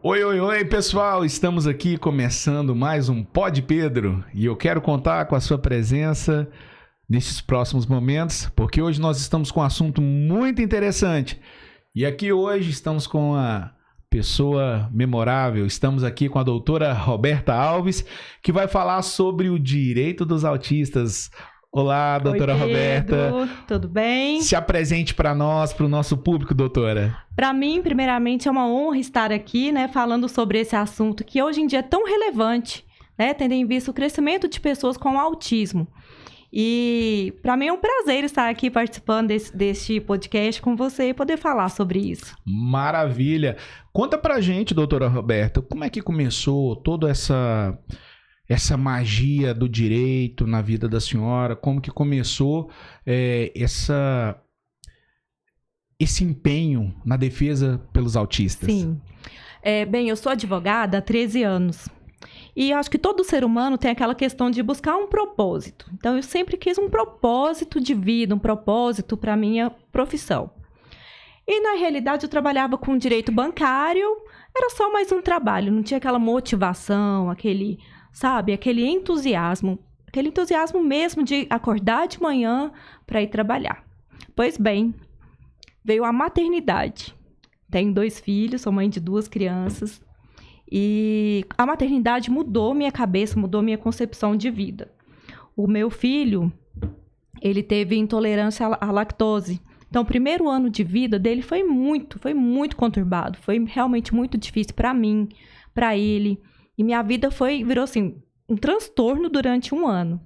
Oi, oi, oi, pessoal! Estamos aqui começando mais um Pod Pedro e eu quero contar com a sua presença nesses próximos momentos, porque hoje nós estamos com um assunto muito interessante. E aqui hoje estamos com a pessoa memorável, estamos aqui com a doutora Roberta Alves, que vai falar sobre o direito dos autistas. Olá, doutora Oi, Roberta. Tudo bem? Se apresente para nós, para o nosso público, doutora. Para mim, primeiramente, é uma honra estar aqui, né, falando sobre esse assunto que hoje em dia é tão relevante, né, tendo em vista o crescimento de pessoas com autismo. E para mim é um prazer estar aqui participando deste podcast com você e poder falar sobre isso. Maravilha. Conta pra gente, doutora Roberta, como é que começou toda essa magia do direito na vida da senhora? Como que começou esse empenho na defesa pelos autistas? Sim. Bem, eu sou advogada há 13 anos. E eu acho que todo ser humano tem aquela questão de buscar um propósito. Então, eu sempre quis um propósito de vida, um propósito para a minha profissão. E, na realidade, eu trabalhava com direito bancário, era só mais um trabalho, não tinha aquela motivação, aquele entusiasmo mesmo de acordar de manhã para ir trabalhar. Pois bem, veio a maternidade. Tenho 2 filhos, sou mãe de 2 crianças. E a maternidade mudou minha cabeça, mudou minha concepção de vida. O meu filho, ele teve intolerância à lactose. Então, o primeiro ano de vida dele foi muito conturbado. Foi realmente muito difícil para mim, para ele. E minha vida virou assim, um transtorno durante 1 ano.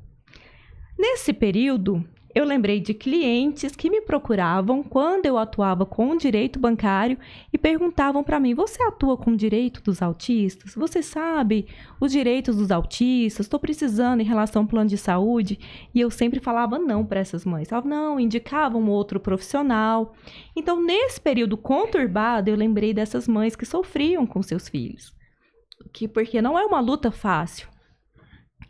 Nesse período, eu lembrei de clientes que me procuravam quando eu atuava com direito bancário e perguntavam para mim: você atua com direito dos autistas? Você sabe os direitos dos autistas? Estou precisando em relação ao plano de saúde. E eu sempre falava não para essas mães. Falava não, indicavam outro profissional. Então, nesse período conturbado, eu lembrei dessas mães que sofriam com seus filhos. Porque não é uma luta fácil.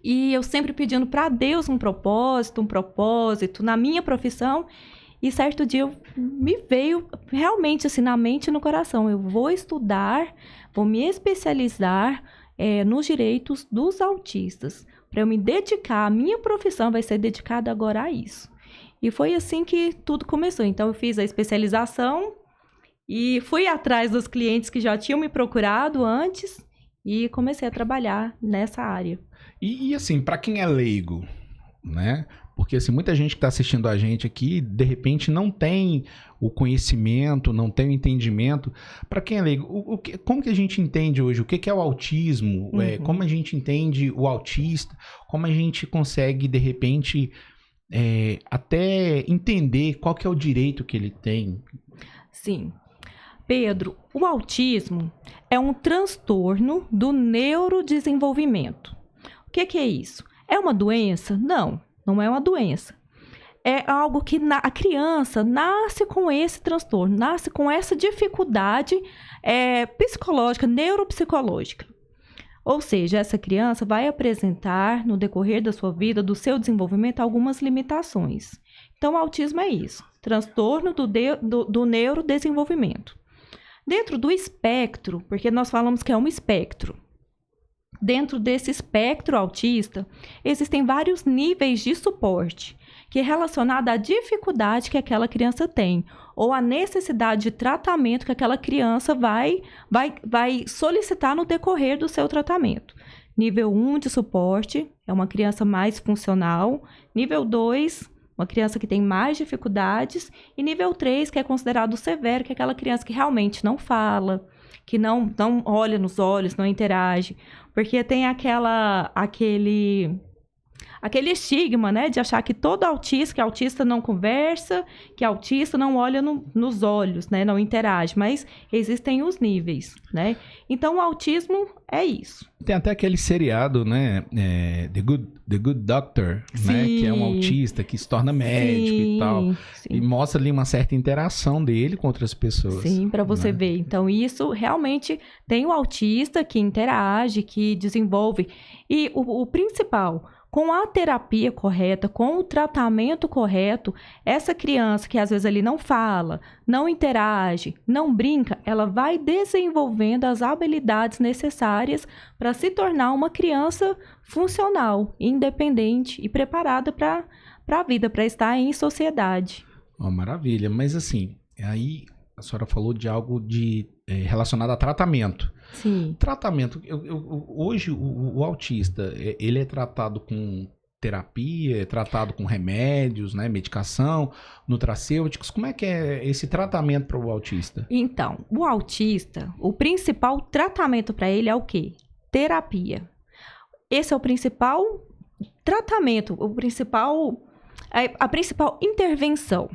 E eu sempre pedindo para Deus um propósito na minha profissão. E certo dia me veio realmente assim na mente e no coração. Eu vou estudar, vou me especializar nos direitos dos autistas. Para eu me dedicar, a minha profissão vai ser dedicada agora a isso. E foi assim que tudo começou. Então eu fiz a especialização e fui atrás dos clientes que já tinham me procurado antes e comecei a trabalhar nessa área. E assim, para quem é leigo, né? Porque assim, muita gente que está assistindo a gente aqui, de repente não tem o conhecimento, não tem o entendimento. Para quem é leigo, como que a gente entende hoje? O que é o autismo? Uhum. Como a gente entende o autista? Como a gente consegue, de repente, até entender qual que é o direito que ele tem? Sim. Pedro, o autismo é um transtorno do neurodesenvolvimento. O que é isso? É uma doença? Não, não é uma doença. É algo que a criança nasce com esse transtorno, nasce com essa dificuldade psicológica, neuropsicológica. Ou seja, essa criança vai apresentar, no decorrer da sua vida, do seu desenvolvimento, algumas limitações. Então, o autismo é isso, transtorno do neurodesenvolvimento. Dentro do espectro, porque nós falamos que é um espectro, dentro desse espectro autista, existem vários níveis de suporte, que é relacionado à dificuldade que aquela criança tem, ou à necessidade de tratamento que aquela criança vai solicitar no decorrer do seu tratamento. Nível 1 de suporte é uma criança mais funcional. Nível 2, uma criança que tem mais dificuldades. E nível 3, que é considerado severo, que é aquela criança que realmente não fala, que não olha nos olhos, não interage. Porque tem aquele estigma, né, de achar que todo autista, que autista não conversa, que autista não olha nos olhos, né, não interage, mas existem os níveis, né? Então, o autismo é isso. Tem até aquele seriado, né, The Good Doctor, né, que é um autista que se torna médico e tal, e mostra ali uma certa interação dele com outras pessoas. Sim, para você ver. Então, isso realmente tem o autista que interage, que desenvolve. E o principal, Com a terapia correta, com o tratamento correto, essa criança que às vezes ali não fala, não interage, não brinca, ela vai desenvolvendo as habilidades necessárias para se tornar uma criança funcional, independente e preparada para a vida, para estar em sociedade. Oh, maravilha, mas assim, aí a senhora falou de algo relacionado a tratamento. Sim. Tratamento, hoje o autista, ele é tratado com terapia, é tratado com remédios, né, medicação, nutracêuticos, como é que é esse tratamento para o autista? Então, o autista, o principal tratamento para ele é o quê? Terapia. Esse é o principal tratamento, a principal intervenção.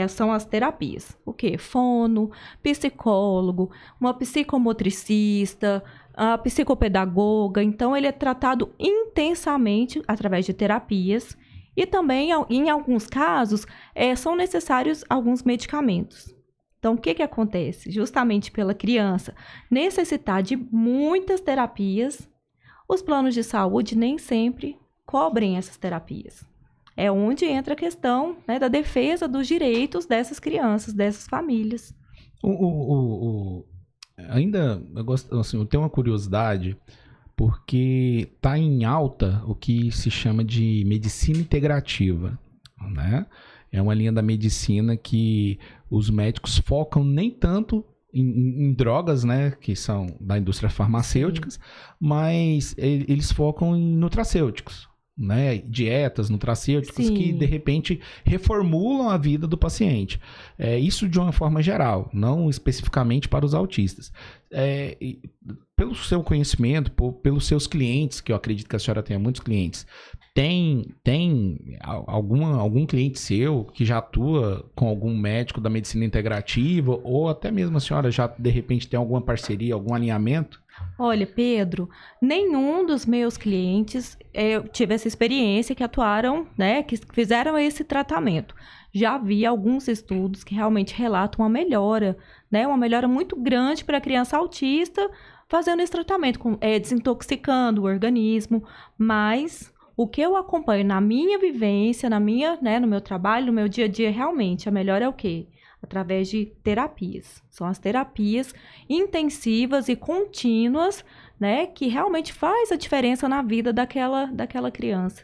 São as terapias. O quê? Fono, psicólogo, uma psicomotricista, a psicopedagoga. Então, ele é tratado intensamente através de terapias e também, em alguns casos, são necessários alguns medicamentos. Então, o que acontece? Justamente pela criança necessitar de muitas terapias, os planos de saúde nem sempre cobrem essas terapias. É onde entra a questão, né, da defesa dos direitos dessas crianças, dessas famílias. Ainda, eu tenho uma curiosidade, porque está em alta o que se chama de medicina integrativa, né? É uma linha da medicina que os médicos focam nem tanto em drogas, né, que são da indústria farmacêuticas, sim, mas eles focam em nutracêuticos, né, dietas, nutracêuticos, sim, que de repente reformulam a vida do paciente. Isso de uma forma geral, não especificamente para os autistas. Pelo seu conhecimento, pelos seus clientes, que eu acredito que a senhora tenha muitos clientes, tem algum cliente seu que já atua com algum médico da medicina integrativa, ou até mesmo a senhora já de repente tem alguma parceria, algum alinhamento? Olha, Pedro, nenhum dos meus clientes eu tive essa experiência que atuaram, né, que fizeram esse tratamento. Já vi alguns estudos que realmente relatam uma melhora, né, uma melhora muito grande para a criança autista fazendo esse tratamento, desintoxicando o organismo, mas o que eu acompanho na minha vivência, no meu trabalho, no meu dia a dia, realmente, a melhor é o quê? Através de terapias. São as terapias intensivas e contínuas, né, que realmente faz a diferença na vida daquela criança.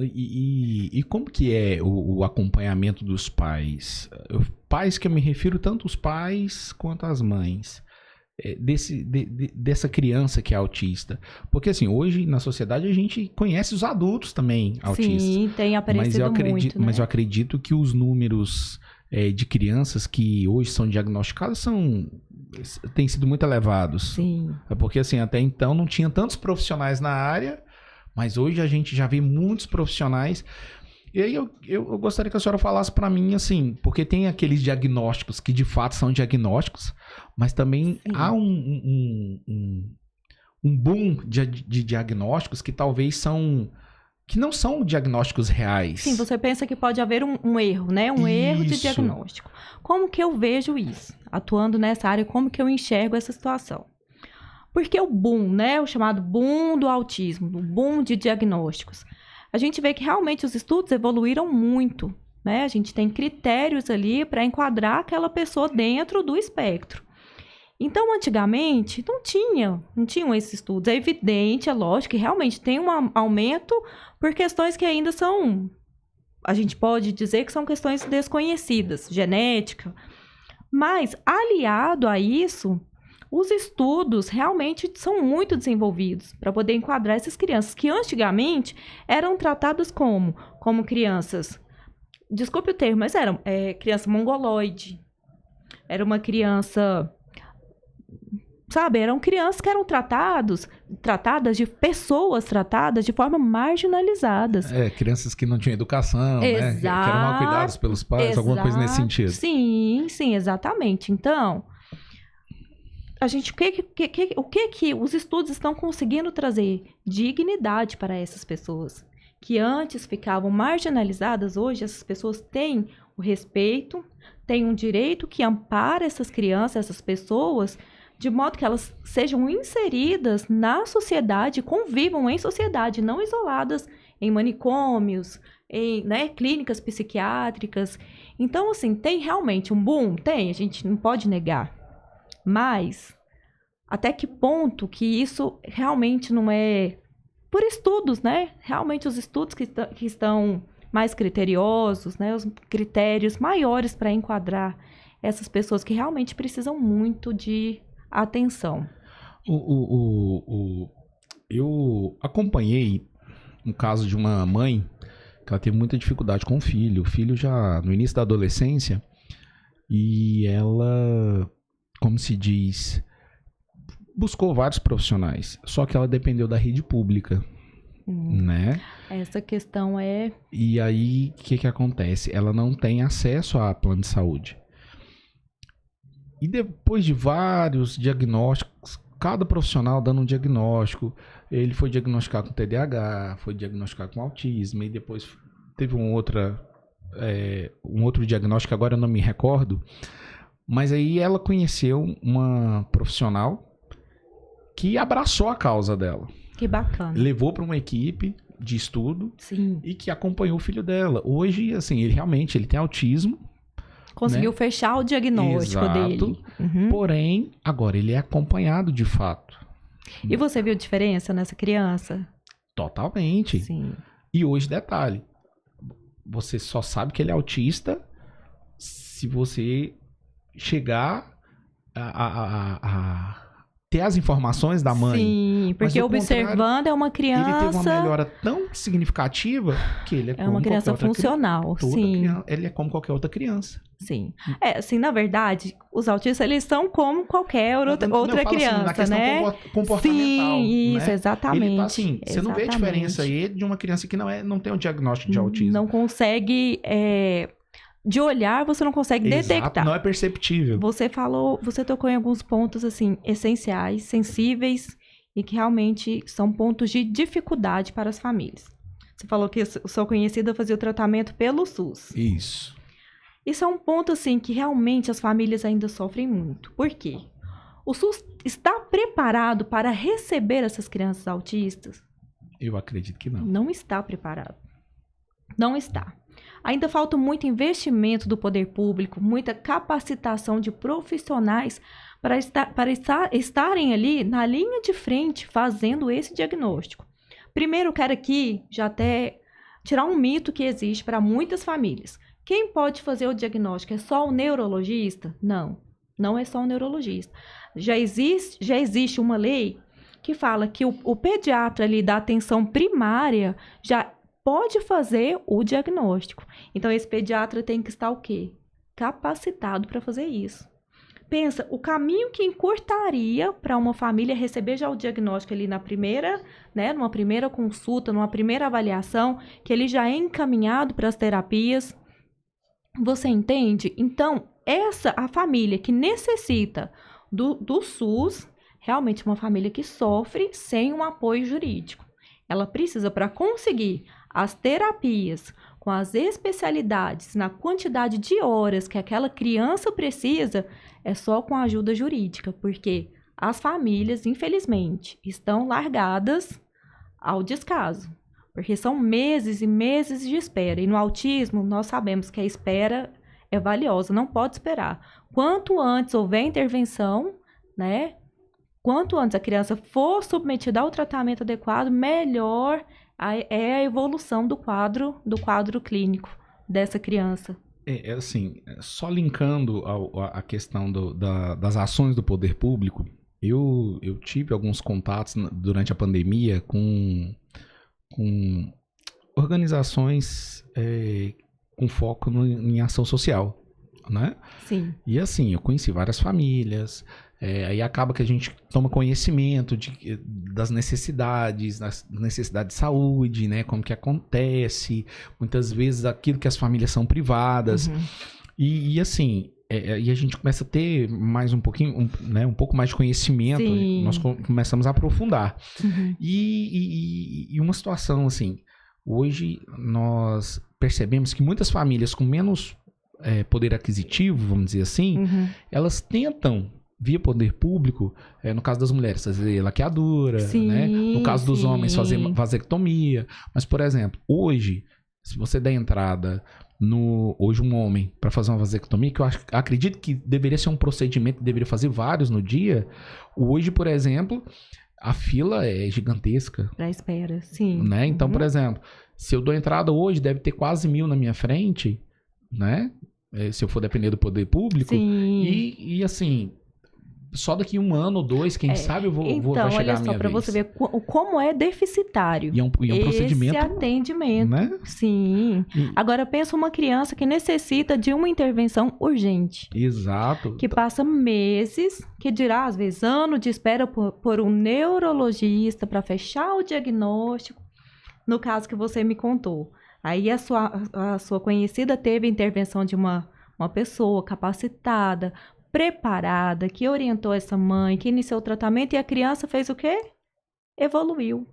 E como que é o acompanhamento dos pais? Pais que eu me refiro tanto os pais quanto as mães. Dessa criança que é autista. Porque assim, hoje na sociedade a gente conhece os adultos também autistas. Sim, tem aparecido muito, né? Mas eu acredito que os números de crianças que hoje são diagnosticadas têm sido muito elevados. Sim. Porque assim, até então não tinha tantos profissionais na área, mas hoje a gente já vê muitos profissionais. E aí eu gostaria que a senhora falasse para mim, assim, porque tem aqueles diagnósticos que de fato são diagnósticos, mas também, sim, há um boom de diagnósticos que talvez que não são diagnósticos reais. Sim, você pensa que pode haver um erro, né? Um erro de diagnóstico. Como que eu vejo isso? Atuando nessa área, como que eu enxergo essa situação? Porque o boom, né? O chamado boom do autismo, o boom de diagnósticos. A gente vê que realmente os estudos evoluíram muito, né? A gente tem critérios ali para enquadrar aquela pessoa dentro do espectro. Então, antigamente, não tinham esses estudos. É evidente, é lógico que realmente tem um aumento por questões que ainda são, a gente pode dizer que são questões desconhecidas, genética. Mas, aliado a isso, os estudos realmente são muito desenvolvidos para poder enquadrar essas crianças que antigamente eram tratadas como crianças, desculpe o termo, mas eram criança mongoloide, era uma criança, sabe, eram crianças que eram tratadas de pessoas tratadas de forma marginalizadas. Crianças que não tinham educação, né? Que eram mal cuidadas pelos pais, alguma coisa nesse sentido. Sim, exatamente. Então, o que os estudos estão conseguindo trazer? Dignidade para essas pessoas que antes ficavam marginalizadas. Hoje essas pessoas têm o respeito, têm um direito que ampara essas crianças, essas pessoas, de modo que elas sejam inseridas na sociedade, convivam em sociedade, não isoladas em manicômios, em, né, clínicas psiquiátricas. Então, assim, tem realmente um boom? Tem, a gente não pode negar. Mas, até que ponto que isso realmente não é por estudos, né? Realmente os estudos que estão mais criteriosos, né? Os critérios maiores para enquadrar essas pessoas que realmente precisam muito de atenção. Eu acompanhei um caso de uma mãe que ela teve muita dificuldade com o filho já no início da adolescência, e ela, como se diz, buscou vários profissionais, só que ela dependeu da rede pública, né? Essa questão é... E aí, o que acontece? Ela não tem acesso a plano de saúde. E depois de vários diagnósticos, cada profissional dando um diagnóstico, ele foi diagnosticado com TDAH, foi diagnosticado com autismo, e depois teve um outro diagnóstico, agora eu não me recordo, mas aí ela conheceu uma profissional que abraçou a causa dela. Que bacana. Levou para uma equipe de estudo. Sim. E que acompanhou o filho dela. Hoje, assim, ele tem autismo. Conseguiu, né, fechar o diagnóstico dele. Uhum. Porém, agora ele é acompanhado de fato. E você viu diferença nessa criança? Totalmente. Sim. E hoje, detalhe, você só sabe que ele é autista se você chegar a ter as informações da mãe. Sim, porque observando é uma criança... Ele teve uma melhora tão significativa que ele é como uma criança funcional, sim. Ele é como qualquer outra criança. Sim. Assim, na verdade, os autistas, eles são como qualquer outra criança, assim, né? Comportamental. Sim, isso, né? exatamente. Ele tá assim, você não vê a diferença aí de uma criança que não tem um diagnóstico de autismo. Não consegue... De olhar, você não consegue detectar. Não é perceptível. Você tocou em alguns pontos, assim, essenciais, sensíveis, e que realmente são pontos de dificuldade para as famílias. Você falou que o seu conhecido fazia o tratamento pelo SUS. Isso. Isso é um ponto, assim, que realmente as famílias ainda sofrem muito. Por quê? O SUS está preparado para receber essas crianças autistas? Eu acredito que não. Não está preparado. Não está. Ainda falta muito investimento do poder público, muita capacitação de profissionais para estarem ali na linha de frente fazendo esse diagnóstico. Primeiro, quero aqui já até tirar um mito que existe para muitas famílias. Quem pode fazer o diagnóstico? É só o neurologista? Não, não é só o neurologista. Já existe uma lei que fala que o pediatra ali da atenção primária já pode fazer o diagnóstico. Então, esse pediatra tem que estar o quê? Capacitado para fazer isso. Pensa, o caminho que encurtaria para uma família receber já o diagnóstico ali na primeira, né, numa primeira consulta, numa primeira avaliação, que ele já é encaminhado para as terapias. Você entende? Então, a família que necessita do SUS, realmente uma família que sofre sem um apoio jurídico. Ela precisa, para conseguir as terapias com as especialidades, na quantidade de horas que aquela criança precisa, é só com a ajuda jurídica, porque as famílias, infelizmente, estão largadas ao descaso, porque são meses e meses de espera. E no autismo, nós sabemos que a espera é valiosa, não pode esperar. Quanto antes houver intervenção, né? Quanto antes a criança for submetida ao tratamento adequado, melhor é a evolução do quadro clínico dessa criança. Assim, só linkando a questão das ações do poder público, eu tive alguns contatos durante a pandemia com organizações com foco em ação social, né? Sim. E assim, eu conheci várias famílias. Aí acaba que a gente toma conhecimento das necessidades de saúde, né? Como que acontece, muitas vezes aquilo que as famílias são privadas. Uhum. E assim, e a gente começa a ter mais um pouquinho, né? Um pouco mais de conhecimento. Sim. Nós começamos a aprofundar. Uhum. E uma situação assim, hoje nós percebemos que muitas famílias com menos poder aquisitivo, vamos dizer assim, uhum. elas tentam via poder público, no caso das mulheres, fazer laqueadura, Sim, né? No caso dos sim. homens, fazer vasectomia. Mas, por exemplo, hoje, se você der entrada hoje um homem para fazer uma vasectomia, que eu acredito que deveria ser um procedimento, deveria fazer vários no dia. Hoje, por exemplo, a fila é gigantesca. Pra espera, sim. Né? Então, por exemplo, se eu dou entrada hoje, deve ter quase 1.000 na minha frente, né? Se eu for depender do poder público. Sim. E assim, só daqui 1 ano ou 2, quem sabe vai chegar a minha vez. Então, olha só, para você ver como é deficitário e é um procedimento, esse atendimento. Né? Sim. Agora, pensa uma criança que necessita de uma intervenção urgente. Exato. Que passa meses, que dirá, às vezes, anos de espera por um neurologista para fechar o diagnóstico, no caso que você me contou. Aí a sua conhecida teve a intervenção de uma pessoa capacitada, preparada, que orientou essa mãe, que iniciou o tratamento, e a criança fez o quê? Evoluiu.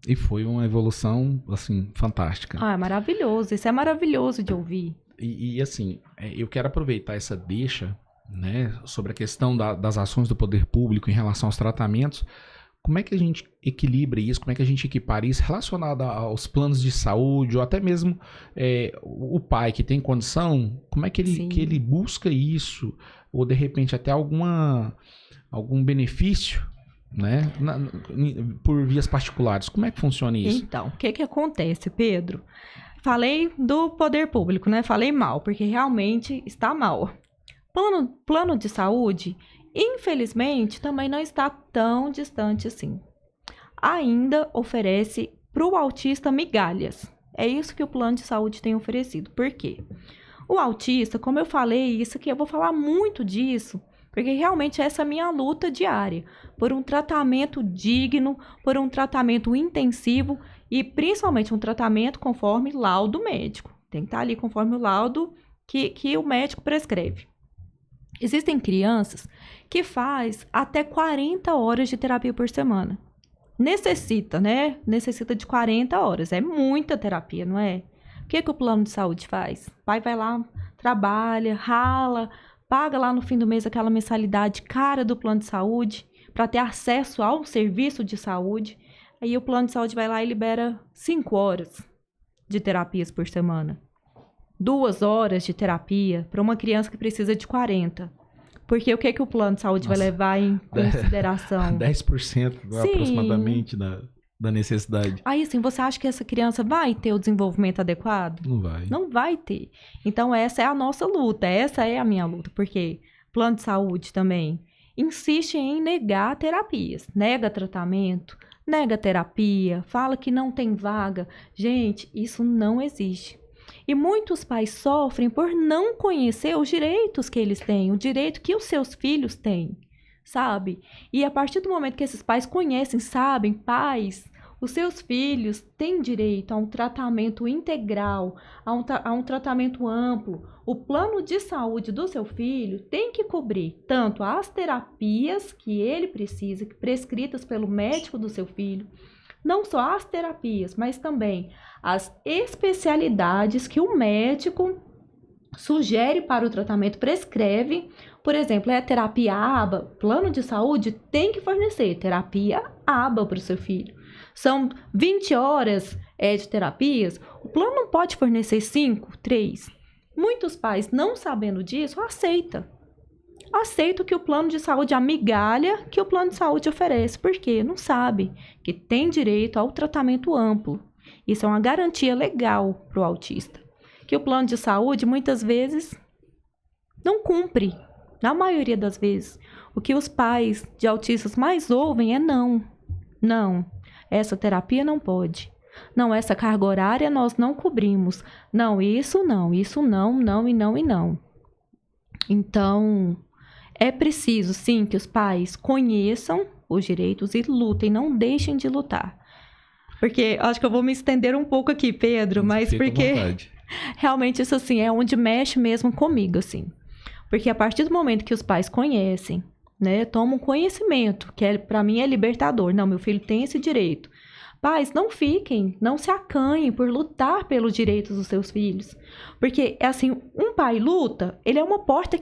E foi uma evolução, assim, fantástica. Ah, é maravilhoso. Isso é maravilhoso de ouvir. E assim, eu quero aproveitar essa deixa, né, sobre a questão das ações do poder público em relação aos tratamentos. Como é que a gente equilibra isso? Como é que a gente equipara isso relacionado aos planos de saúde, ou até mesmo o pai que tem condição, como é que ele busca isso? Ou de repente até algum benefício, né, por vias particulares. Como é que funciona isso? Então, o que acontece, Pedro? Falei do poder público, né? Falei mal, porque realmente está mal. Plano de saúde, infelizmente, também não está tão distante assim. Ainda oferece para o autista migalhas. É isso que o plano de saúde tem oferecido. Por quê? O autista, como eu falei, isso aqui eu vou falar muito disso, porque realmente essa é a minha luta diária, por um tratamento digno, por um tratamento intensivo e principalmente um tratamento conforme laudo médico. Tem que estar ali conforme o laudo que o médico prescreve. Existem crianças que faz até 40 horas de terapia por semana. Necessita, né? Necessita de 40 horas. É muita terapia, não é? O que o plano de saúde faz? O pai vai lá, trabalha, rala, paga lá no fim do mês aquela mensalidade cara do plano de saúde para ter acesso ao serviço de saúde. Aí o plano de saúde vai lá e libera 5 horas de terapias por semana. 2 horas de terapia para uma criança que precisa de 40. Porque o que o plano de saúde vai levar em consideração? 10% aproximadamente da necessidade. Aí, assim, você acha que essa criança vai ter o desenvolvimento adequado? Não vai. Não vai ter. Então, essa é a nossa luta, essa é a minha luta, porque plano de saúde também insiste em negar terapias, nega tratamento, nega terapia, fala que não tem vaga. Gente, isso não existe. E muitos pais sofrem por não conhecer os direitos que eles têm, o direito que os seus filhos têm, sabe? E a partir do momento que esses pais conhecem, sabem, pais, os seus filhos têm direito a um tratamento integral, a um tratamento amplo. O plano de saúde do seu filho tem que cobrir tanto as terapias que ele precisa, prescritas pelo médico do seu filho, não só as terapias, mas também as especialidades que o médico sugere para o tratamento, prescreve. Por exemplo, a terapia ABA, plano de saúde tem que fornecer terapia ABA para o seu filho. São 20 horas de terapias, o plano não pode fornecer 5, 3. Muitos pais, não sabendo disso, aceitam que o plano de saúde, a migalha que o plano de saúde oferece. Por quê? Não sabe que tem direito ao tratamento amplo. Isso é uma garantia legal para o autista. Que o plano de saúde, muitas vezes, não cumpre. Na maioria das vezes. O que os pais de autistas mais ouvem é não. Não, essa terapia não pode. Não, essa carga horária nós não cobrimos. Não, isso não, não e não e não. Então, é preciso, sim, que os pais conheçam os direitos e lutem, não deixem de lutar. Porque acho que eu vou me estender um pouco aqui, Pedro, mas fica porque realmente isso, assim, é onde mexe mesmo comigo, assim. Porque a partir do momento que os pais conhecem, né, tomam conhecimento, que para mim é libertador. Não, meu filho tem esse direito. Pais, não fiquem, não se acanhem por lutar pelos direitos dos seus filhos. Porque, é assim, um pai luta, ele é uma porta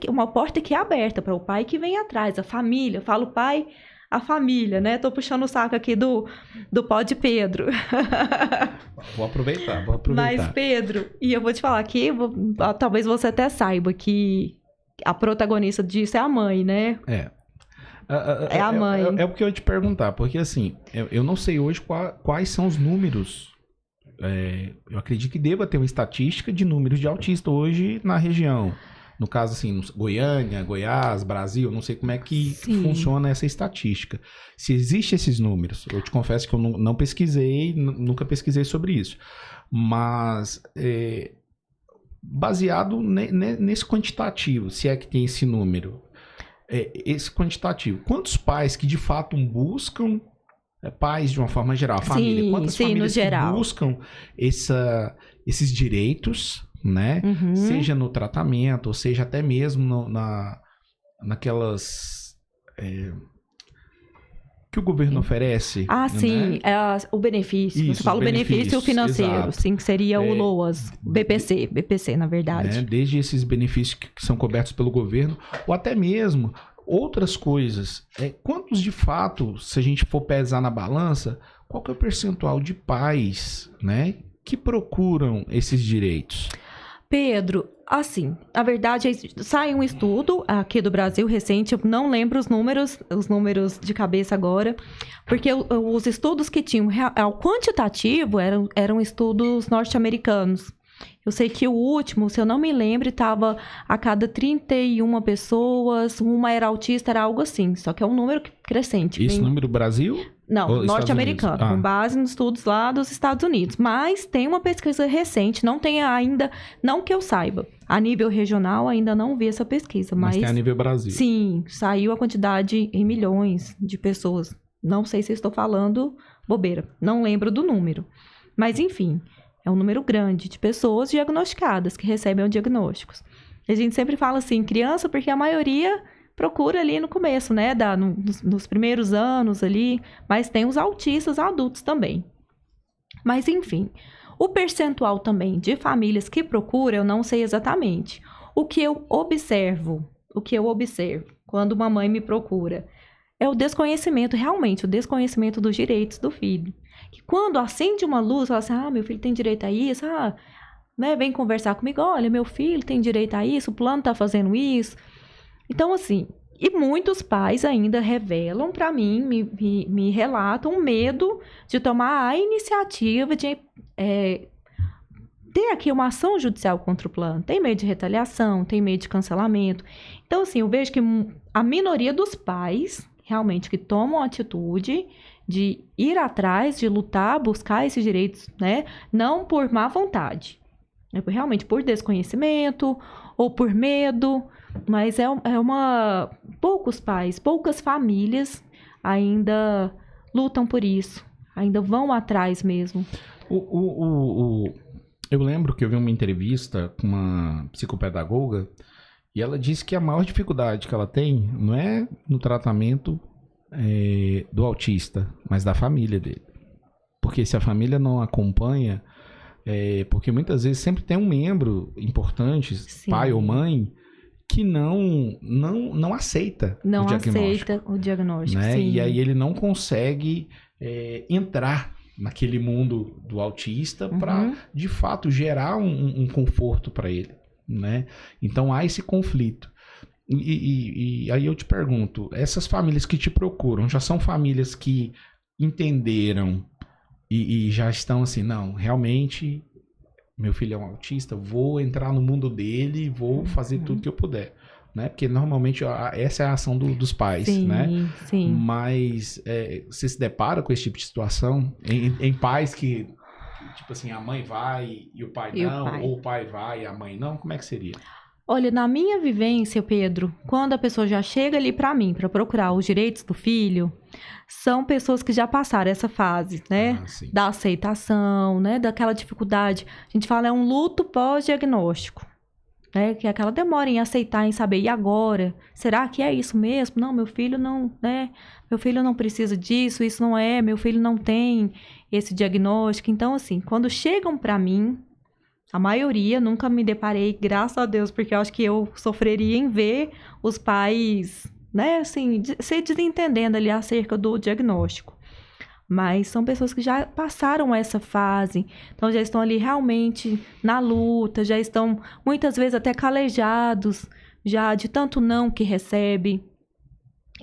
que é aberta para o pai que vem atrás, a família. Eu falo pai, a família, né? Tô puxando o saco aqui do Pod Pedro. Vou aproveitar. Mas, Pedro, e eu vou te falar aqui, talvez você até saiba que a protagonista disso é a mãe, né? É a mãe. É o que eu ia te perguntar, porque assim, eu não sei hoje quais são os números. Eu acredito que deva ter uma estatística de números de autista hoje na região. No caso, assim, Goiânia, Goiás, Brasil, não sei como é que funciona essa estatística. Se existem esses números, eu te confesso que eu não pesquisei, nunca pesquisei sobre isso. Mas, baseado nesse quantitativo, se é que tem esse número, esse quantitativo, quantos pais que de fato buscam, pais de uma forma geral, a família, quantas famílias que buscam esses direitos, né? Uhum. Seja no tratamento, ou seja até mesmo naquelas que o governo oferece. Ah, sim, né? O benefício. Isso, você fala o benefício financeiro, exato. Sim, que seria o LOAS, BPC, na verdade. Né? Desde esses benefícios que são cobertos pelo governo, ou até mesmo outras coisas. Quantos de fato, se a gente for pesar na balança, qual que é o percentual de pais, né, que procuram esses direitos? Pedro, assim, na verdade, sai um estudo aqui do Brasil recente, eu não lembro os números de cabeça agora, porque os estudos que tinham, ao quantitativo, eram estudos norte-americanos. Eu sei que o último, se eu não me lembro, estava a cada 31 pessoas, uma era autista, era algo assim, só que é um número crescente. Isso, número Brasil? Não, norte-americano, com base nos estudos lá dos Estados Unidos. Mas tem uma pesquisa recente, não tem ainda, não que eu saiba. A nível regional ainda não vi essa pesquisa. Mas tem a nível Brasil. Sim, saiu a quantidade em milhões de pessoas. Não sei se estou falando bobeira, não lembro do número. Mas enfim, é um número grande de pessoas diagnosticadas que recebem diagnósticos. A gente sempre fala assim, criança, porque a maioria procura ali no começo, né? Nos primeiros anos ali, mas tem os autistas adultos também. Mas, enfim, o percentual também de famílias que procuram, eu não sei exatamente. O que eu observo quando uma mãe me procura é o desconhecimento, realmente, o desconhecimento dos direitos do filho. Que quando acende uma luz, fala assim, meu filho tem direito a isso, né? Vem conversar comigo, olha, meu filho tem direito a isso, o plano tá fazendo isso. Então, assim, e muitos pais ainda revelam para mim, me relatam um medo de tomar a iniciativa de ter aqui uma ação judicial contra o plano. Tem medo de retaliação, tem medo de cancelamento. Então, assim, eu vejo que a minoria dos pais, realmente, que tomam a atitude de ir atrás, de lutar, buscar esses direitos, né? Não por má vontade, realmente por desconhecimento ou por medo. Mas poucos pais, poucas famílias ainda lutam por isso, ainda vão atrás mesmo. Eu lembro que eu vi uma entrevista com uma psicopedagoga e ela disse que a maior dificuldade que ela tem não é no tratamento do autista, mas da família dele. Porque se a família não acompanha, porque muitas vezes sempre tem um membro importante, Sim. pai ou mãe, que não aceita o diagnóstico. Né? Sim. E aí ele não consegue entrar naquele mundo do autista para, de fato, gerar um conforto para ele. Né? Então há esse conflito. E aí eu te pergunto, essas famílias que te procuram, já são famílias que entenderam e já estão assim, não, realmente... Meu filho é um autista, vou entrar no mundo dele, vou fazer tudo que eu puder, né? Porque normalmente essa é a ação dos pais, sim, né? Sim. Mas você se depara com esse tipo de situação em pais que, tipo assim, a mãe vai e o pai não, ou o pai vai e a mãe não? Como é que seria? Olha, na minha vivência, Pedro, quando a pessoa já chega ali para mim, para procurar os direitos do filho, são pessoas que já passaram essa fase, né? Da aceitação, né? Daquela dificuldade. A gente fala, é um luto pós-diagnóstico. né? Que é aquela demora em aceitar, em saber, e agora? Será que é isso mesmo? Não, meu filho não, né? Meu filho não precisa disso, isso não é, meu filho não tem esse diagnóstico. Então, assim, quando chegam para mim, a maioria, nunca me deparei, graças a Deus, porque eu acho que eu sofreria em ver os pais, né, assim, se desentendendo ali acerca do diagnóstico. Mas são pessoas que já passaram essa fase, então já estão ali realmente na luta, já estão muitas vezes até calejados, já de tanto não que recebe.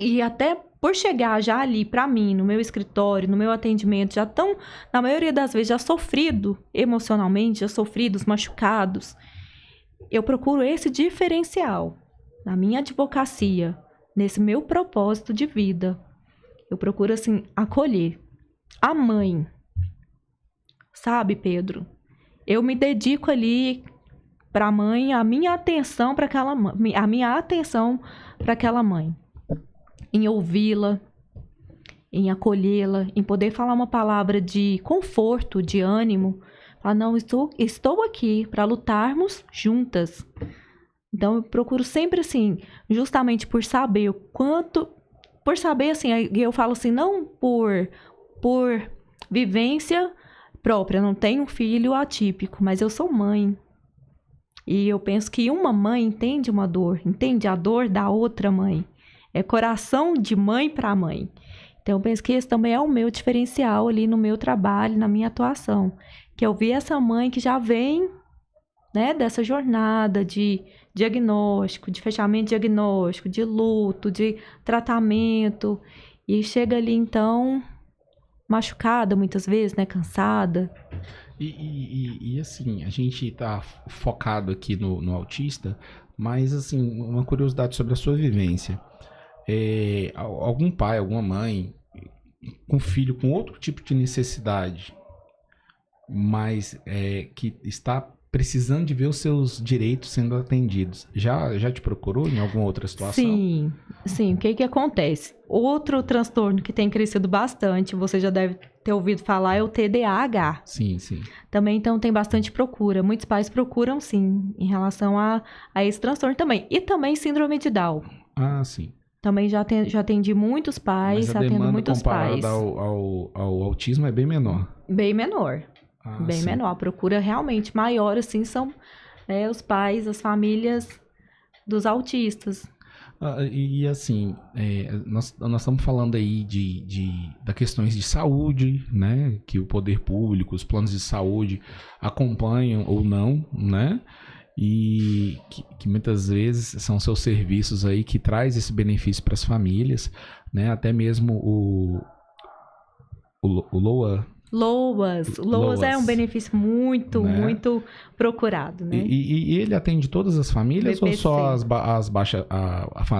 E até por chegar já ali para mim, no meu escritório, no meu atendimento, já estão, na maioria das vezes, já sofrido emocionalmente, já sofridos, machucados. Eu procuro esse diferencial na minha advocacia, nesse meu propósito de vida. Eu procuro, assim, acolher. A mãe, sabe, Pedro? Eu me dedico ali para a mãe, a minha atenção para aquela mãe, a minha atenção para aquela mãe, em ouvi-la, em acolhê-la, em poder falar uma palavra de conforto, de ânimo, falar, não, estou aqui para lutarmos juntas. Então eu procuro sempre assim, justamente por saber o quanto, por saber assim, eu falo assim, não por vivência própria, não tenho filho atípico, mas eu sou mãe. E eu penso que uma mãe entende uma dor, entende a dor da outra mãe. É coração de mãe para mãe. Então eu penso que esse também é o meu diferencial ali no meu trabalho, na minha atuação. Que eu vi essa mãe que já vem, né, dessa jornada de diagnóstico, de fechamento diagnóstico, de luto, de tratamento. E chega ali então machucada muitas vezes, né? Cansada. E assim, a gente tá focado aqui no autista, mas assim, uma curiosidade sobre a sua vivência. Algum pai, alguma mãe com filho com outro tipo de necessidade, mas que está precisando de ver os seus direitos sendo atendidos, já te procurou em alguma outra situação? Sim. O que acontece? Outro transtorno que tem crescido bastante, você já deve ter ouvido falar, é o TDAH. Sim. Também, então, tem bastante procura. Muitos pais procuram, sim, em relação a esse transtorno também. E também síndrome de Down. Ah, sim. Também já atendi muitos pais, mas a atendo demanda muitos pais. comparada ao autismo é bem menor. Bem menor. Bem sim. menor. A procura realmente maior, assim, são os pais, as famílias dos autistas. E assim, nós estamos falando aí da questões de saúde, né? Que o poder público, os planos de saúde acompanham ou não, né? E que muitas vezes são seus serviços aí que traz esse benefício para as famílias, né? Até mesmo o LOA. LOAS é um benefício muito, né? Muito procurado, né? E ele atende todas as famílias BPC. Ou só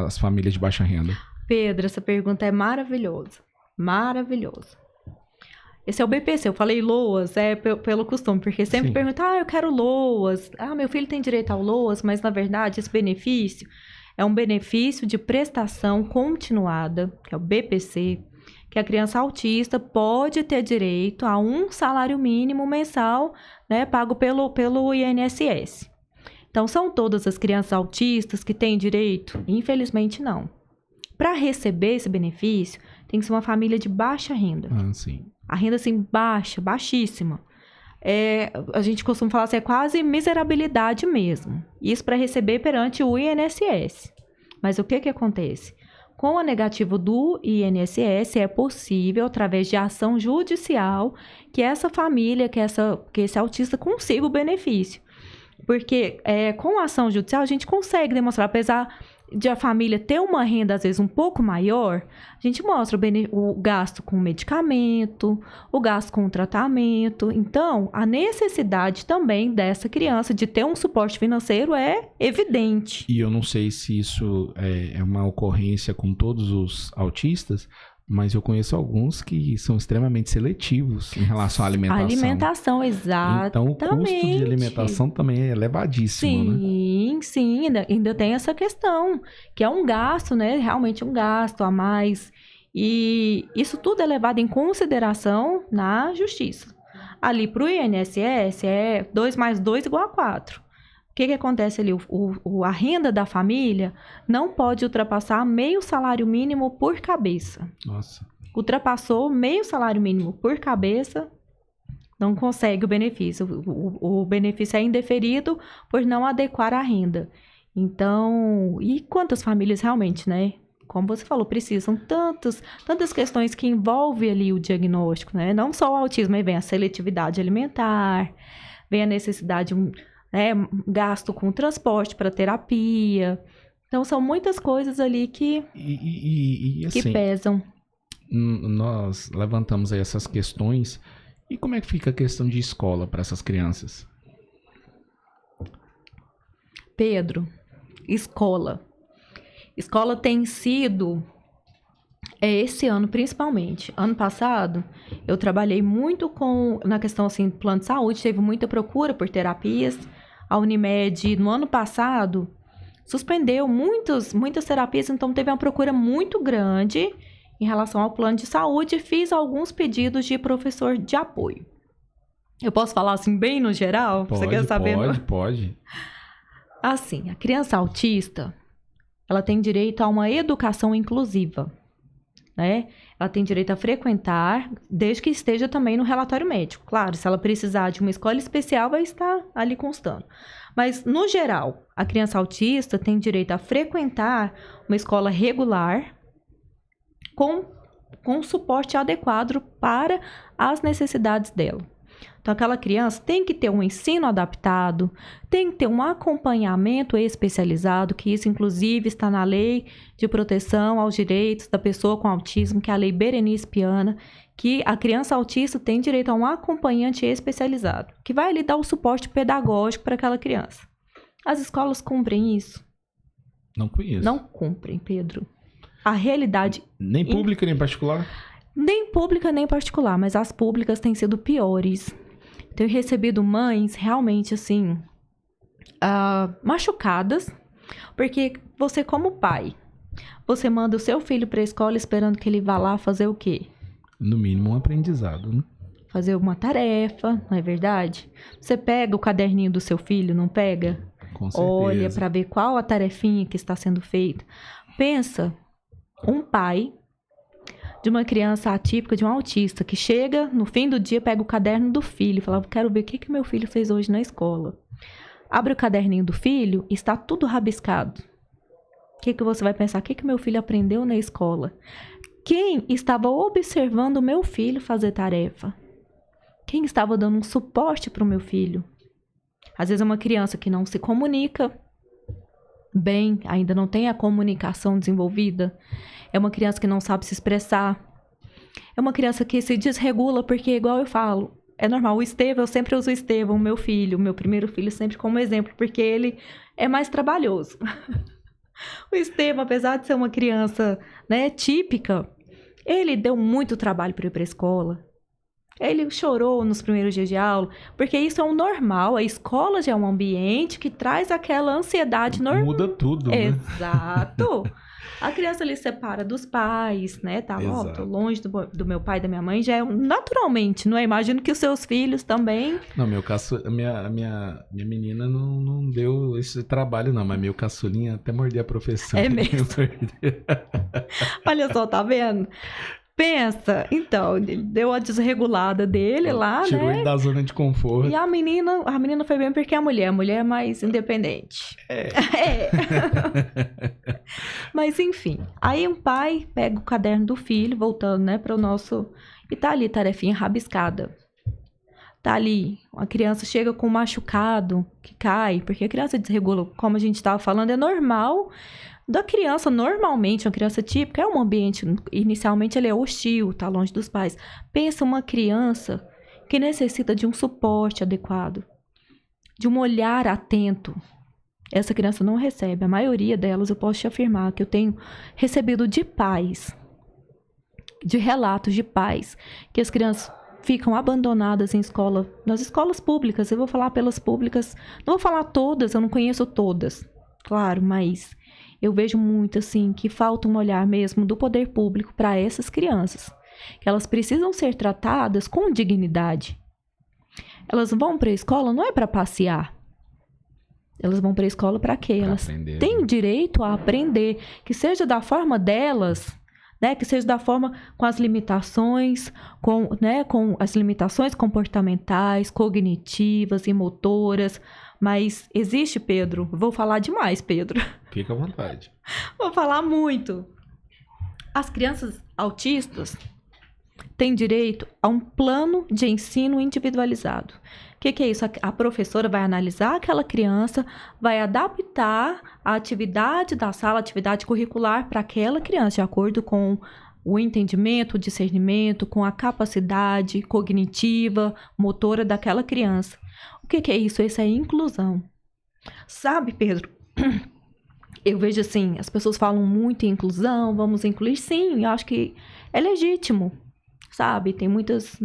as famílias de baixa renda? Pedro, essa pergunta é maravilhosa. Maravilhosa. Esse é o BPC, eu falei LOAS, pelo costume, porque sempre perguntam, eu quero LOAS. Meu filho tem direito ao LOAS, mas na verdade esse benefício é um benefício de prestação continuada, que é o BPC, que a criança autista pode ter direito a um salário mínimo mensal, né, pago pelo INSS. Então, são todas as crianças autistas que têm direito? Infelizmente, não. Para receber esse benefício, tem que ser uma família de baixa renda. Sim. A renda, assim, baixíssima. A gente costuma falar assim, é quase miserabilidade mesmo. Isso para receber perante o INSS. Mas o que acontece? Com a negativa do INSS, é possível, através de ação judicial, que essa família, que esse autista consiga o benefício. Porque com a ação judicial, a gente consegue demonstrar, apesar de a família ter uma renda, às vezes, um pouco maior, a gente mostra o gasto com medicamento, o gasto com tratamento. Então, a necessidade também dessa criança de ter um suporte financeiro é evidente. E eu não sei se isso é uma ocorrência com todos os autistas, mas eu conheço alguns que são extremamente seletivos em relação à alimentação. Alimentação, exatamente. Então, o custo de alimentação também é elevadíssimo, né? Sim, ainda tem essa questão, que é um gasto, né? Realmente um gasto a mais. E isso tudo é levado em consideração na justiça. Ali para o INSS, 2 mais 2 igual a 4. que acontece ali? A renda da família não pode ultrapassar meio salário mínimo por cabeça. Nossa. Ultrapassou meio salário mínimo por cabeça, não consegue o benefício. O benefício é indeferido por não adequar a renda. Então, e quantas famílias realmente, né? Como você falou, precisam tantas questões que envolvem ali o diagnóstico, né? Não só o autismo, aí vem a seletividade alimentar, vem a necessidade de gasto com transporte para terapia. Então, são muitas coisas ali que assim, pesam. Nós levantamos aí essas questões. E como é que fica a questão de escola para essas crianças? Pedro, escola. Escola tem sido, esse ano principalmente. Ano passado, eu trabalhei muito na questão assim, plano de saúde, teve muita procura por terapias. A Unimed, no ano passado, suspendeu muitas terapias, então teve uma procura muito grande em relação ao plano de saúde. Fiz alguns pedidos de professor de apoio. Eu posso falar assim, bem no geral? Pode, você quer saber? Pode. Assim, a criança autista, ela tem direito a uma educação inclusiva, né? Ela tem direito a frequentar, desde que esteja também no relatório médico. Claro, se ela precisar de uma escola especial, vai estar ali constando. Mas, no geral, a criança autista tem direito a frequentar uma escola regular com suporte adequado para as necessidades dela. Então, aquela criança tem que ter um ensino adaptado, tem que ter um acompanhamento especializado, que isso, inclusive, está na Lei de Proteção aos Direitos da Pessoa com Autismo, que é a Lei Berenice Piana, que a criança autista tem direito a um acompanhante especializado, que vai lhe dar o suporte pedagógico para aquela criança. As escolas cumprem isso? Não conheço. Não cumprem, Pedro. A realidade... Nem pública, nem particular? Nem pública, nem particular, mas as públicas têm sido piores. Tenho recebido mães realmente, assim, machucadas, porque você, como pai, você manda o seu filho para a escola esperando que ele vá lá fazer o quê? No mínimo um aprendizado, né? Fazer uma tarefa, não é verdade? Você pega o caderninho do seu filho, não pega? Com certeza. Olha para ver qual a tarefinha que está sendo feita. Pensa, um pai de uma criança atípica, de um autista, que chega no fim do dia, pega o caderno do filho e fala, quero ver o que meu filho fez hoje na escola. Abre o caderninho do filho e está tudo rabiscado. O que você vai pensar? O que meu filho aprendeu na escola? Quem estava observando o meu filho fazer tarefa? Quem estava dando um suporte para o meu filho? Às vezes é uma criança que não se comunica bem, ainda não tem a comunicação desenvolvida. É uma criança que não sabe se expressar. É uma criança que se desregula, porque, igual eu falo, é normal. O Estevão, eu sempre uso o Estevão, meu filho, meu primeiro filho, sempre como exemplo, porque ele é mais trabalhoso. O Estevão, apesar de ser uma criança, né, típica, ele deu muito trabalho para ir para a escola. Ele chorou nos primeiros dias de aula, porque isso é um normal. A escola já é um ambiente que traz aquela ansiedade normal. Muda tudo, né? Exato. A criança ali separa dos pais, né? Tá, ó, tô longe do meu pai e da minha mãe, já é naturalmente, não é? Imagino que os seus filhos também... Não, minha menina não deu esse trabalho, não, mas meu caçulinha até mordia a professora. É mesmo? Olha só, tá vendo? Pensa, então, ele deu a desregulada dele lá, tirou né? ele da zona de conforto. E a menina foi bem porque a mulher é mais independente. É. Mas enfim, aí um pai pega o caderno do filho, voltando, né, para o nosso... E tá ali, tarefinha rabiscada. Tá ali, uma criança chega com um machucado, que cai, porque a criança desregula, como a gente estava falando, é normal... Da criança, normalmente, uma criança típica, é um ambiente, inicialmente ele é hostil, tá longe dos pais. Pensa uma criança que necessita de um suporte adequado, de um olhar atento. Essa criança não recebe. A maioria delas, eu posso te afirmar, que eu tenho recebido de pais, de relatos de pais, que as crianças ficam abandonadas em escola, nas escolas públicas. Eu vou falar pelas públicas, não vou falar todas, eu não conheço todas, claro, mas... Eu vejo muito, assim, que falta um olhar mesmo do poder público para essas crianças. Que elas precisam ser tratadas com dignidade. Elas vão para a escola não é para passear. Elas vão para a escola para quê? Elas aprender, têm o direito a aprender, que seja da forma delas, né? Que seja da forma com as limitações, com as limitações comportamentais, cognitivas e motoras. Mas existe, Pedro, vou falar demais, Pedro. Fica à vontade. Vou falar muito. As crianças autistas têm direito a um plano de ensino individualizado. O que é isso? A professora vai analisar aquela criança, vai adaptar a atividade da sala, a atividade curricular para aquela criança, de acordo com o entendimento, o discernimento, com a capacidade cognitiva, motora daquela criança. O que é isso? Isso é inclusão. Sabe, Pedro, eu vejo assim, as pessoas falam muito em inclusão, vamos incluir. Sim, eu acho que é legítimo. Sabe, tem muitas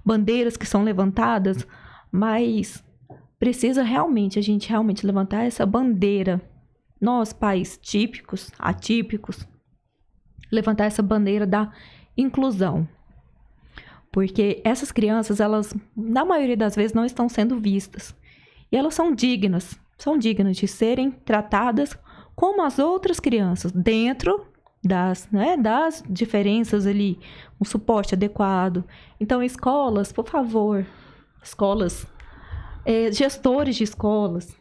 bandeiras que são levantadas, mas precisa a gente realmente levantar essa bandeira. Nós, pais típicos, atípicos, levantar essa bandeira da inclusão. Porque essas crianças, elas, na maioria das vezes, não estão sendo vistas. E elas são dignas de serem tratadas como as outras crianças, dentro das diferenças ali, um suporte adequado. Então, escolas, por favor, gestores de escolas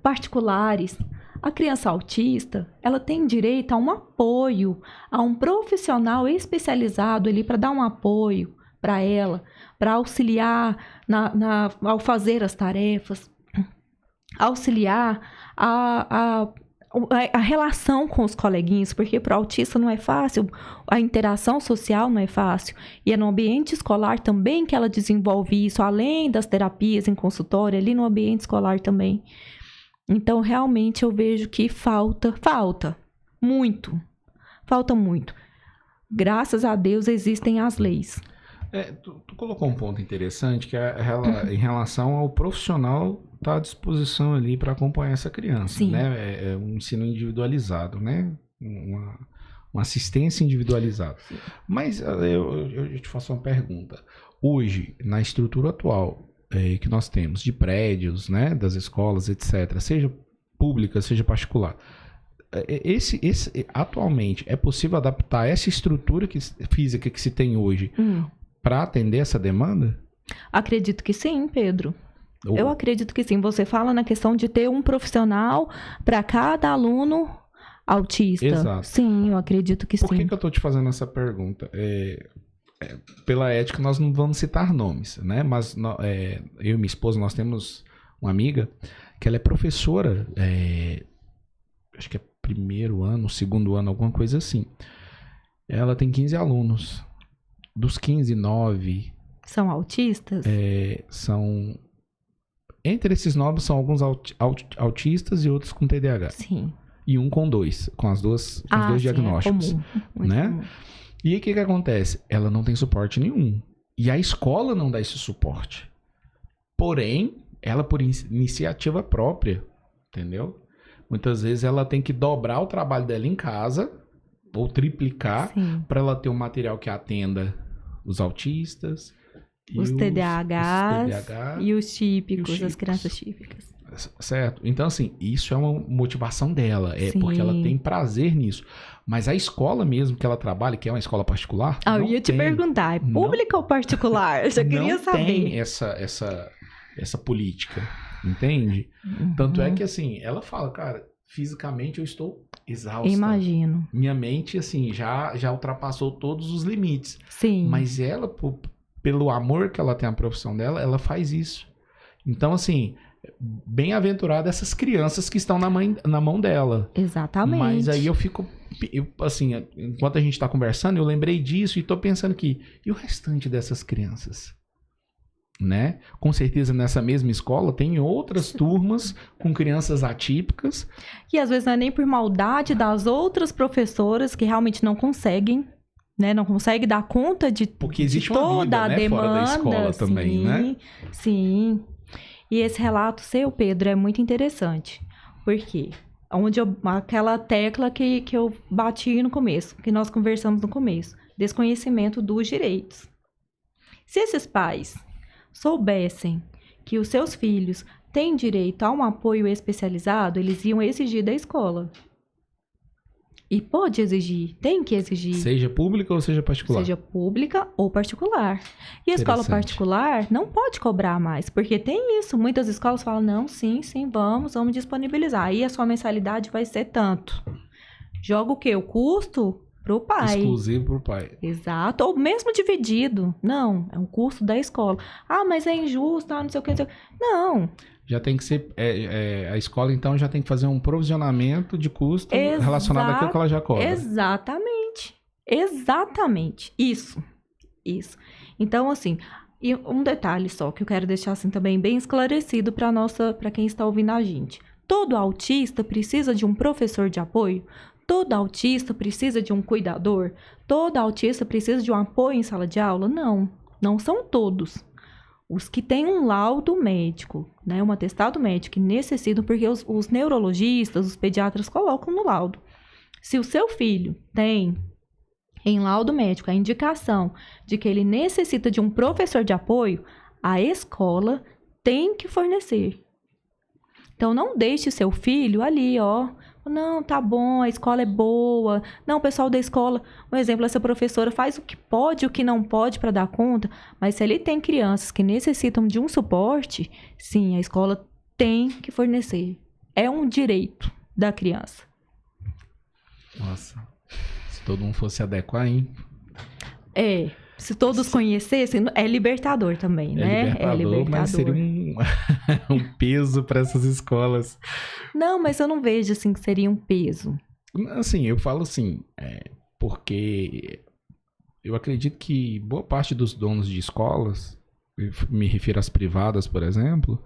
particulares, a criança autista, ela tem direito a um apoio, a um profissional especializado ali para dar um apoio para ela, para auxiliar ao fazer as tarefas, auxiliar a relação com os coleguinhas, porque para o autista não é fácil, a interação social não é fácil, e é no ambiente escolar também que ela desenvolve isso, além das terapias em consultório, ali no ambiente escolar também. Então, realmente, eu vejo que falta muito. Graças a Deus existem as leis. Tu colocou um ponto interessante, que é em relação ao profissional estar à disposição ali para acompanhar essa criança. Sim. Né? É um ensino individualizado, né? Uma assistência individualizada. Sim. Mas eu te faço uma pergunta. Hoje, na estrutura atual que nós temos de prédios, né, das escolas, etc., seja pública, seja particular, atualmente é possível adaptar essa estrutura física que se tem hoje para atender essa demanda? Acredito que sim, Pedro. Eu acredito que sim. Você fala na questão de ter um profissional para cada aluno autista. Exato. Sim, eu acredito que sim. Por que eu estou te fazendo essa pergunta? Pela ética, nós não vamos citar nomes, né? Mas eu e minha esposa, nós temos uma amiga que ela é professora, acho que é primeiro ano, segundo ano, alguma coisa assim. Ela tem 15 alunos. Dos 15, 9... São autistas? São... Entre esses 9 são alguns autistas e outros com TDAH. Sim. E um com 2, com os dois diagnósticos. É comum. Né? Comum. E aí o que acontece? Ela não tem suporte nenhum. E a escola não dá esse suporte. Porém, ela por iniciativa própria, entendeu? Muitas vezes ela tem que dobrar o trabalho dela em casa, ou triplicar, para ela ter um material que atenda os autistas, os TDAHs e os típicos, as crianças típicas. Certo? Então, assim, isso é uma motivação dela, porque ela tem prazer nisso. Mas a escola mesmo que ela trabalha, que é uma escola particular, eu ia te perguntar, é pública ou particular? Eu já queria saber. Não tem essa política, entende? Tanto é que, assim, ela fala, cara, fisicamente eu estou exausta. Imagino. Minha mente, assim, já ultrapassou todos os limites. Sim. Mas ela, pelo amor que ela tem à profissão dela, ela faz isso. Então, assim, bem-aventurada essas crianças que estão na mão dela. Exatamente. Mas aí assim, enquanto a gente está conversando, eu lembrei disso e estou pensando que, e o restante dessas crianças? Né? Com certeza nessa mesma escola tem outras turmas com crianças atípicas. E às vezes não é nem por maldade das outras professoras que realmente não conseguem, né? Não conseguem dar conta de porque existe toda uma vida, a né? demanda. Fora da escola também, né? Sim. E esse relato seu, Pedro, é muito interessante. Por quê? Aquela tecla que eu bati no começo, que nós conversamos no começo. Desconhecimento dos direitos. Se esses pais soubessem que os seus filhos têm direito a um apoio especializado, eles iam exigir da escola. E pode exigir, tem que exigir. Seja pública ou seja particular? Seja pública ou particular. E a escola particular não pode cobrar mais, porque tem isso. Muitas escolas falam, não, sim, vamos disponibilizar. Aí a sua mensalidade vai ser tanto. Joga o quê? O custo pro pai. Exclusivo pro pai. Exato. Ou mesmo dividido. Não, é um custo da escola. Ah, mas é injusto, não sei o que. Não. Já tem que ser... a escola, então, já tem que fazer um provisionamento de custo relacionado àquilo que ela já cobra. Exatamente. Isso. Então, assim, e um detalhe só que eu quero deixar assim também bem esclarecido para quem está ouvindo a gente. Todo autista precisa de um professor de apoio? Todo autista precisa de um cuidador? Todo autista precisa de um apoio em sala de aula? Não são todos. Os que têm um laudo médico, né, um atestado médico, que necessitam, porque os neurologistas, os pediatras colocam no laudo. Se o seu filho tem em laudo médico a indicação de que ele necessita de um professor de apoio, a escola tem que fornecer. Então, não deixe seu filho ali, não, tá bom, a escola é boa. Não, o pessoal da escola, um exemplo, essa professora faz o que pode, o que não pode para dar conta, mas se ele tem crianças que necessitam de um suporte, sim, a escola tem que fornecer. É um direito da criança. Nossa, se todo mundo fosse adequar, hein? Se todos conhecessem, é libertador também, né? É libertador, mas seria um peso para essas escolas. Não, mas eu não vejo assim que seria um peso. Assim, eu falo assim, porque eu acredito que boa parte dos donos de escolas, me refiro às privadas, por exemplo,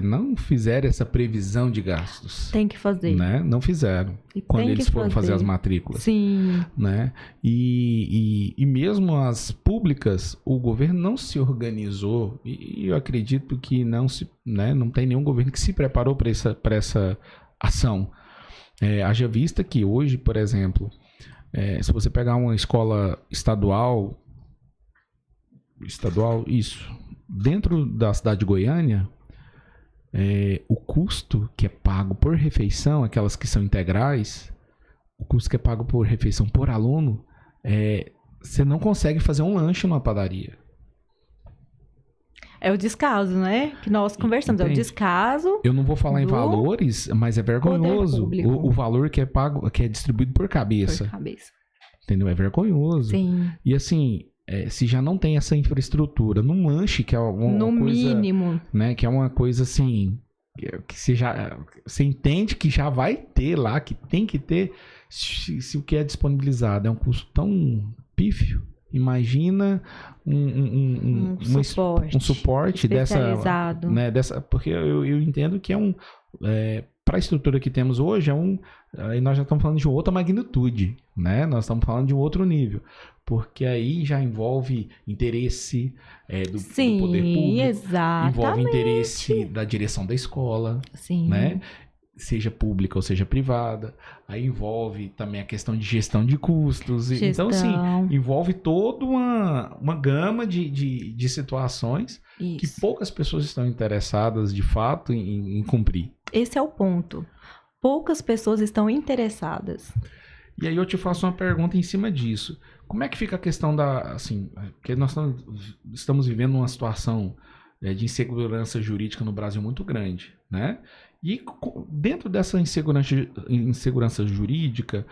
não fizeram essa previsão de gastos. Tem que fazer. Né? Não fizeram. Quando eles foram fazer as matrículas. Sim. Né? E mesmo as públicas, o governo não se organizou. E eu acredito que não tem nenhum governo que se preparou para essa ação. Haja vista que hoje, por exemplo, se você pegar uma escola estadual, isso, dentro da cidade de Goiânia, o custo que é pago por refeição, aquelas que são integrais, o custo que é pago por refeição por aluno, você não consegue fazer um lanche numa padaria. É o descaso, né? Que nós conversamos. Entende? É o descaso. Eu não vou falar em valores, mas é vergonhoso o valor que é pago, que é distribuído por cabeça. Por cabeça. Entendeu? É vergonhoso. Sim. E assim, se já não tem essa infraestrutura, num lanche, que é uma coisa... mínimo. Né, que é uma coisa assim... que você entende que já vai ter lá, que tem que ter, se o que é disponibilizado é um custo tão pífio. Imagina um suporte especializado. dessa, porque eu entendo que para a estrutura que temos hoje, aí nós já estamos falando de outra magnitude, né? Nós estamos falando de um outro nível, porque aí já envolve interesse do poder público, exatamente. Envolve interesse da direção da escola, sim, né? Seja pública ou seja privada. Aí envolve também a questão de gestão de custos. Então, assim, envolve toda uma gama de situações que poucas pessoas estão interessadas, de fato, em cumprir. Esse é o ponto. Poucas pessoas estão interessadas. E aí eu te faço uma pergunta em cima disso. Como é que fica a questão porque nós estamos vivendo uma situação de insegurança jurídica no Brasil muito grande, né? E dentro dessa insegurança jurídica,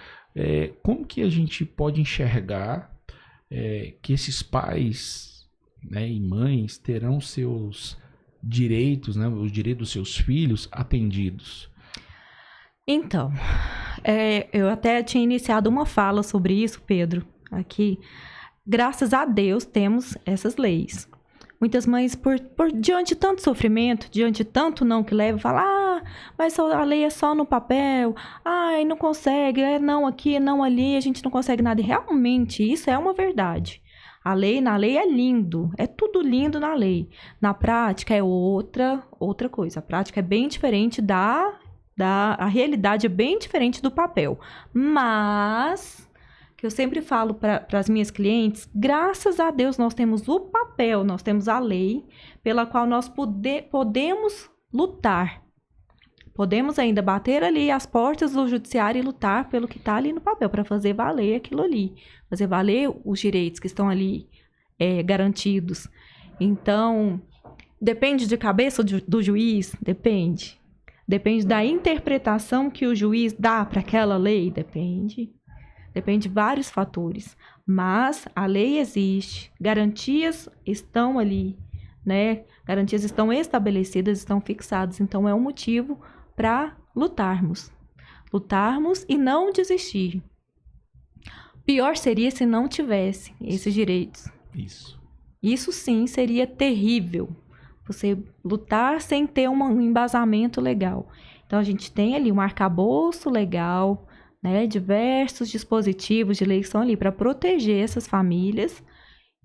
como que a gente pode enxergar que esses pais, né, e mães terão seus direitos, né, os direitos dos seus filhos atendidos? Então, eu até tinha iniciado uma fala sobre isso, Pedro, aqui. Graças a Deus temos essas leis. Muitas mães, por diante de tanto sofrimento, diante de tanto não que leva, falam, mas a lei é só no papel, não consegue, não aqui, não ali, a gente não consegue nada. E realmente, isso é uma verdade. Na lei é lindo, é tudo lindo na lei. Na prática é outra coisa. A prática é bem diferente a realidade é bem diferente do papel. Mas que eu sempre falo para as minhas clientes, graças a Deus nós temos o papel, nós temos a lei pela qual nós podemos lutar. Podemos ainda bater ali as portas do judiciário e lutar pelo que está ali no papel, para fazer valer aquilo ali, fazer valer os direitos que estão ali garantidos. Então, depende de cabeça do juiz? Depende. Depende da interpretação que o juiz dá para aquela lei? Depende. Depende de vários fatores. Mas a lei existe, garantias estão ali, né? Garantias estão estabelecidas, estão fixadas. Então, é um motivo para lutarmos. Lutarmos e não desistir. Pior seria se não tivesse esses direitos. Isso sim seria terrível. Você lutar sem ter um embasamento legal. Então, a gente tem ali um arcabouço legal, né? Diversos dispositivos de lei que estão ali para proteger essas famílias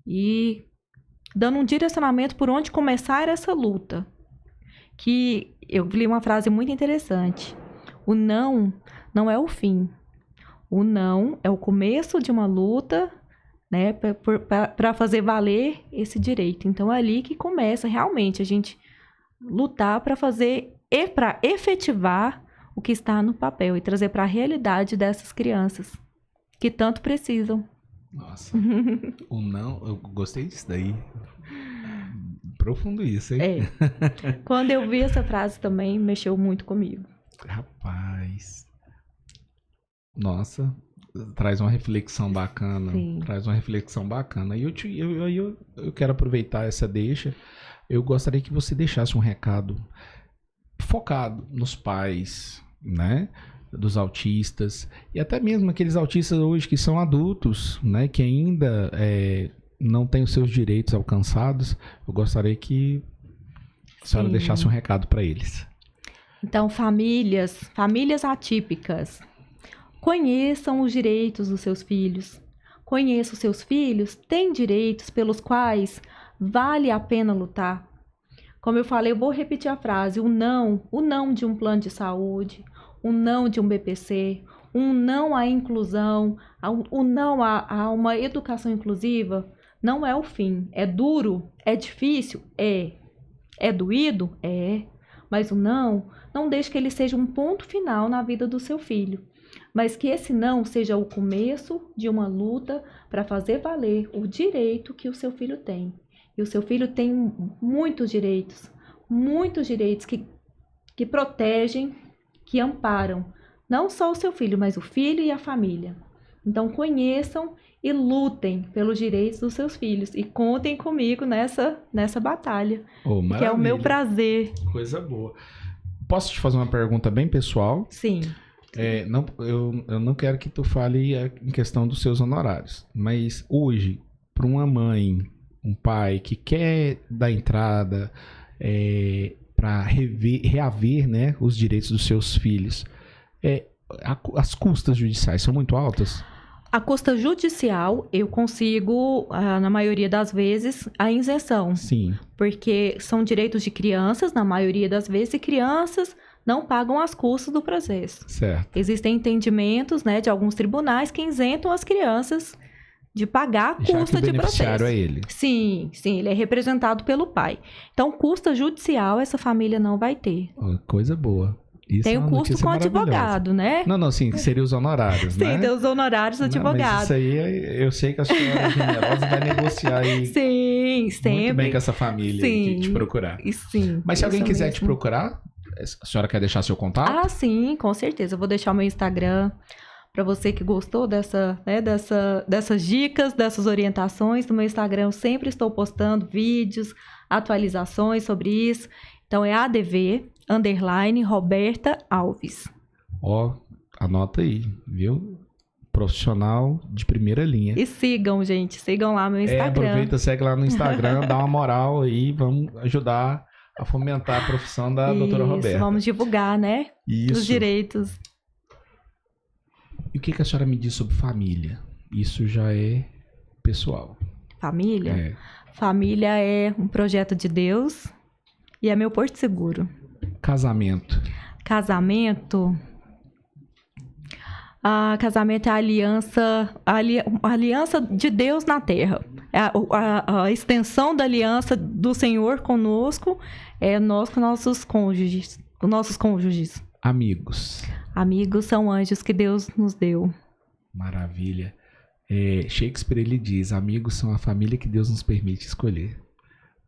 e dando um direcionamento por onde começar essa luta. Que eu li uma frase muito interessante. O não é o fim. O não é o começo de uma luta, né, para fazer valer esse direito. Então, é ali que começa realmente a gente lutar para efetivar o que está no papel e trazer para a realidade dessas crianças que tanto precisam. Nossa, o não, eu gostei disso daí. Profundo isso, hein? Quando eu vi essa frase também, mexeu muito comigo. Rapaz. Nossa, traz uma reflexão bacana. Sim. Traz uma reflexão bacana. E eu quero aproveitar essa deixa. Eu gostaria que você deixasse um recado focado nos pais, né? Dos autistas. E até mesmo aqueles autistas hoje que são adultos, né? Que ainda não têm os seus direitos alcançados. Eu gostaria que a senhora deixasse um recado para eles. Então, famílias atípicas, conheçam os direitos dos seus filhos. Conheça os seus filhos, têm direitos pelos quais vale a pena lutar. Como eu falei, eu vou repetir a frase, o não de um plano de saúde, o não de um BPC, um não à inclusão, o não a uma educação inclusiva, não é o fim. É duro? É difícil? É doído? Mas o não deixe que ele seja um ponto final na vida do seu filho. Mas que esse não seja o começo de uma luta para fazer valer o direito que o seu filho tem. E o seu filho tem muitos direitos que protegem, que amparam, não só o seu filho, mas o filho e a família. Então, conheçam e lutem pelos direitos dos seus filhos. E contem comigo nessa batalha, que é o meu prazer. Coisa boa. Posso te fazer uma pergunta bem pessoal? Sim. Eu não quero que tu fale em questão dos seus honorários, mas hoje, para uma mãe, um pai que quer dar entrada para reaver, né, os direitos dos seus filhos, as custas judiciais são muito altas? A custa judicial, eu consigo, na maioria das vezes, a isenção. Sim. Porque são direitos de crianças, na maioria das vezes, e crianças não pagam as custas do processo. Certo. Existem entendimentos, né, de alguns tribunais que isentam as crianças de pagar a custa de processo. O beneficiário é ele. Sim, ele é representado pelo pai. Então, custa judicial essa família não vai ter. Coisa boa. Isso tem o custo com advogado, né? Não, sim, seria os honorários, né? Sim, tem os honorários do advogado. Mas isso aí, eu sei que a senhora generosa vai negociar aí. Sim, sempre. Muito bem com essa família de te procurar. Sim. Mas se alguém quiser te procurar, a senhora quer deixar seu contato? Ah, sim, com certeza. Eu vou deixar o meu Instagram para você que gostou dessas dicas, dessas orientações. No meu Instagram eu sempre estou postando vídeos, atualizações sobre isso. Então é ADV_Roberta Alves. Anota aí, viu? Profissional de primeira linha. E sigam, gente. Sigam lá no meu Instagram. Aproveita, segue lá no Instagram, dá uma moral aí, vamos ajudar a fomentar a profissão da doutora Roberta. Vamos divulgar, né? Os direitos. E o que a senhora me diz sobre família? Isso já é pessoal. Família? Família é um projeto de Deus e é meu porto seguro. Casamento? Casamento é a aliança de Deus na terra. É a extensão da aliança do Senhor conosco, nós com nossos cônjuges. Amigos. Amigos são anjos que Deus nos deu. Maravilha. Shakespeare, ele diz, amigos são a família que Deus nos permite escolher,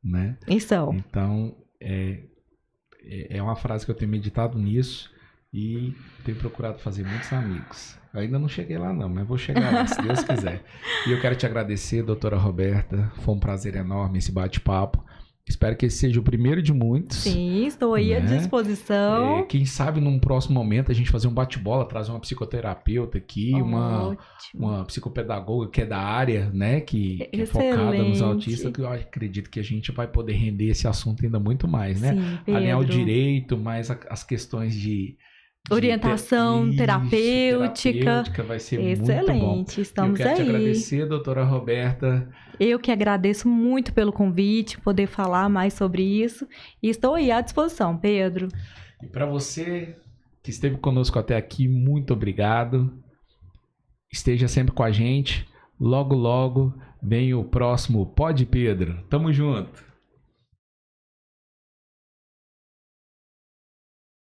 né? Então, é uma frase que eu tenho meditado nisso e tenho procurado fazer muitos amigos. Eu ainda não cheguei lá não, mas vou chegar lá, se Deus quiser. E eu quero te agradecer, doutora Roberta, foi um prazer enorme esse bate-papo. Espero que esse seja o primeiro de muitos. Sim, estou aí à disposição. Quem sabe num próximo momento a gente fazer um bate-bola, trazer uma psicoterapeuta aqui, uma psicopedagoga que é da área, né? Que é focada nos autistas, que eu acredito que a gente vai poder render esse assunto ainda muito mais, né? Sim, alinhar o direito, mais as questões de orientação terapêutica vai ser excelente, muito bom. Estamos aí. Eu quero te agradecer, doutora Roberta. Eu que agradeço muito pelo convite, poder falar mais sobre isso. E estou aí à disposição, Pedro. E para você que esteve conosco até aqui, muito obrigado. Esteja sempre com a gente. Logo, logo vem o próximo Pod Pedro. Tamo junto.